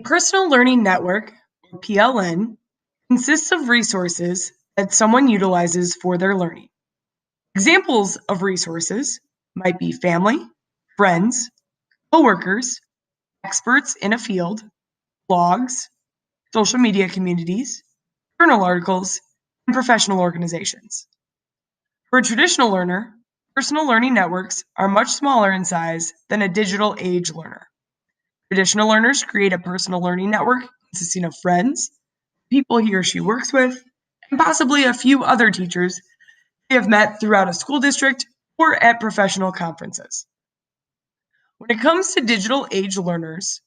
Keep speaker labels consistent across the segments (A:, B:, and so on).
A: Personal Learning Network, or PLN, consists of resources that someone utilizes for their learning. Examples of resources might be family, friends, coworkers, experts in a field, blogs, social media communities, journal articles, and professional organizations. For a traditional learner, personal learning networks are much smaller in size than a digital age learner. Traditional learners create a personal learning network consisting of friends, people he or she works with, and possibly a few other teachers they have met throughout a school district or at professional conferences. When it comes to digital age learners,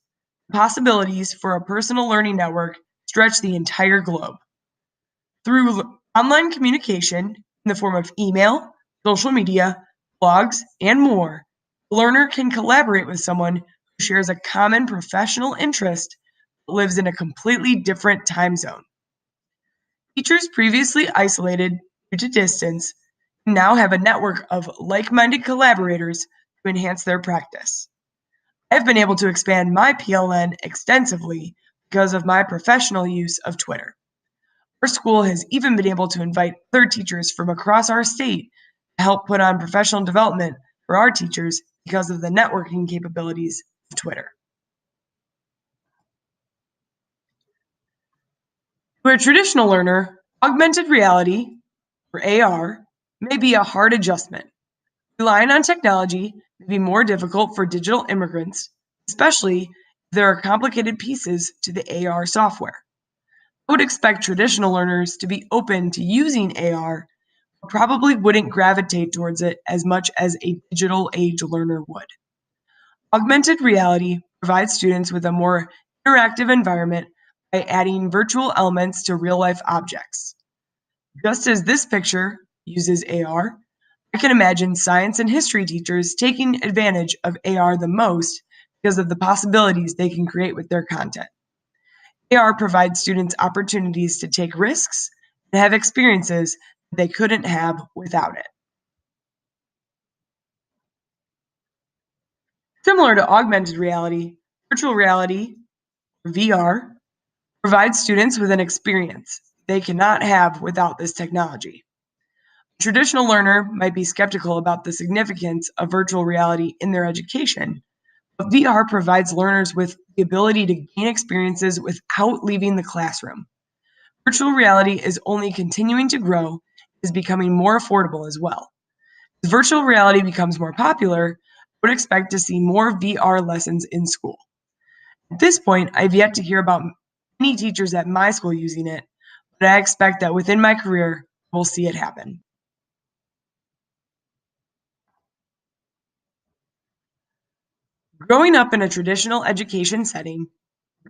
A: the possibilities for a personal learning network stretch the entire globe. Through online communication in the form of email, social media, blogs, and more, a learner can collaborate with someone who shares a common professional interest but lives in a completely different time zone. Teachers previously isolated due to distance now have a network of like-minded collaborators to enhance their practice. I've been able to expand my PLN extensively because of my professional use of Twitter. Our school has even been able to invite other teachers from across our state to help put on professional development for our teachers because of the networking capabilities of Twitter. For a traditional learner, augmented reality, or AR, may be a hard adjustment. Relying on technology may be more difficult for digital immigrants, especially if there are complicated pieces to the AR software. I would expect traditional learners to be open to using AR, but probably wouldn't gravitate towards it as much as a digital age learner would. Augmented reality provides students with a more interactive environment by adding virtual elements to real-life objects. Just as this picture uses AR, I can imagine science and history teachers taking advantage of AR the most because of the possibilities they can create with their content. AR provides students opportunities to take risks and have experiences that they couldn't have without it. Similar to augmented reality, virtual reality, or VR, provides students with an experience they cannot have without this technology. A traditional learner might be skeptical about the significance of virtual reality in their education, but VR provides learners with the ability to gain experiences without leaving the classroom. Virtual reality is only continuing to grow, is becoming more affordable as well. As virtual reality becomes more popular, I would expect to see more VR lessons in school. At this point, I've yet to hear about any teachers at my school using it, but I expect that within my career, we'll see it happen. Growing up in a traditional education setting,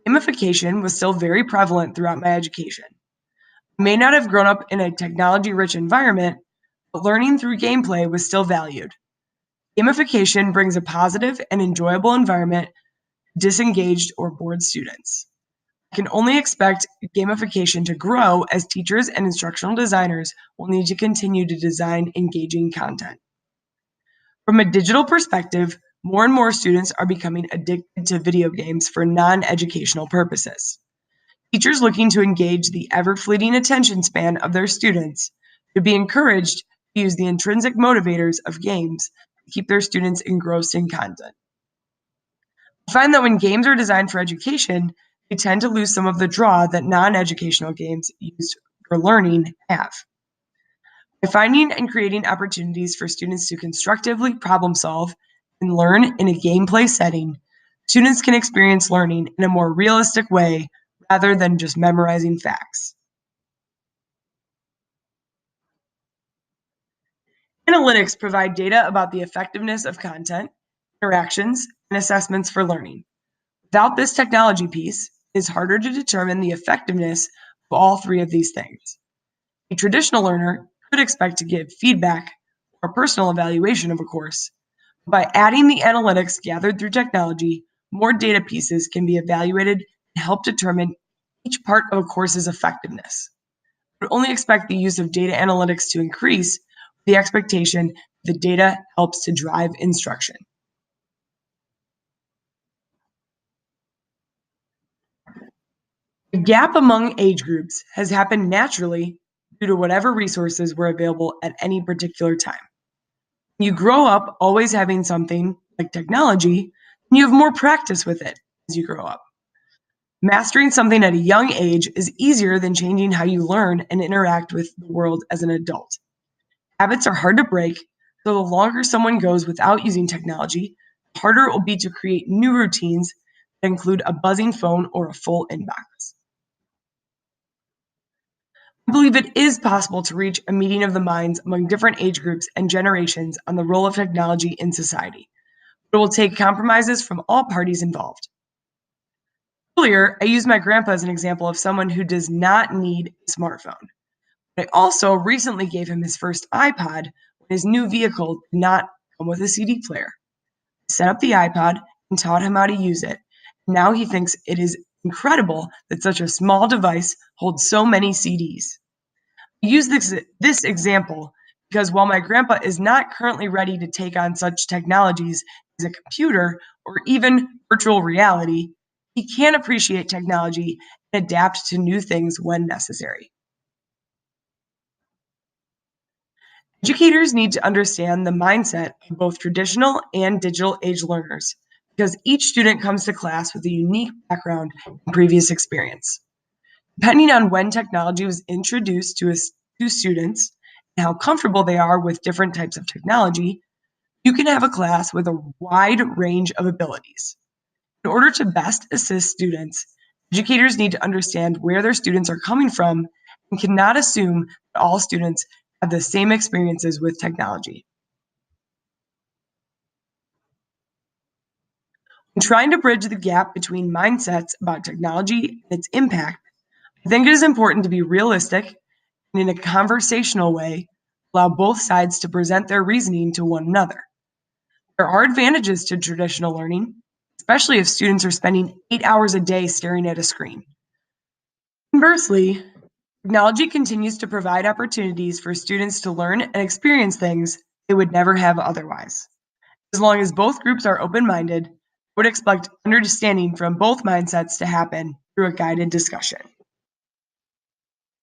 A: gamification was still very prevalent throughout my education. I may not have grown up in a technology-rich environment, but learning through gameplay was still valued. Gamification brings a positive and enjoyable environment to disengaged or bored students. I can only expect gamification to grow as teachers and instructional designers will need to continue to design engaging content. From a digital perspective, more and more students are becoming addicted to video games for non-educational purposes. Teachers looking to engage the ever-fleeting attention span of their students should be encouraged to use the intrinsic motivators of games to keep their students engrossed in content. I find that when games are designed for education, they tend to lose some of the draw that non-educational games used for learning have. By finding and creating opportunities for students to constructively problem solve and learn in a gameplay setting, students can experience learning in a more realistic way rather than just memorizing facts. Analytics provide data about the effectiveness of content, interactions, and assessments for learning. Without this technology piece, it is harder to determine the effectiveness of all three of these things. A traditional learner could expect to give feedback or personal evaluation of a course. By adding the analytics gathered through technology, more data pieces can be evaluated and help determine each part of a course's effectiveness. I would only expect the use of data analytics to increase with the expectation that data helps to drive instruction. The gap among age groups has happened naturally due to whatever resources were available at any particular time. When you grow up always having something like technology, you have more practice with it as you grow up. Mastering something at a young age is easier than changing how you learn and interact with the world as an adult. Habits are hard to break, so the longer someone goes without using technology, the harder it will be to create new routines that include a buzzing phone or a full inbox. I believe it is possible to reach a meeting of the minds among different age groups and generations on the role of technology in society, but it will take compromises from all parties involved. Earlier, I used my grandpa as an example of someone who does not need a smartphone. I also recently gave him his first iPod when his new vehicle did not come with a CD player. I set up the iPod and taught him how to use it. Now he thinks it is incredible that such a small device holds so many CDs. I use this example because while my grandpa is not currently ready to take on such technologies as a computer or even virtual reality, he can appreciate technology and adapt to new things when necessary. Educators need to understand the mindset of both traditional and digital age learners because each student comes to class with a unique background and previous experience. Depending on when technology was introduced to students and how comfortable they are with different types of technology, you can have a class with a wide range of abilities. In order to best assist students, educators need to understand where their students are coming from and cannot assume that all students have the same experiences with technology. When trying to bridge the gap between mindsets about technology and its impact, I think it is important to be realistic and in a conversational way, allow both sides to present their reasoning to one another. There are advantages to traditional learning, especially if students are spending 8 hours a day staring at a screen. Conversely, technology continues to provide opportunities for students to learn and experience things they would never have otherwise. As long as both groups are open minded, I would expect understanding from both mindsets to happen through a guided discussion.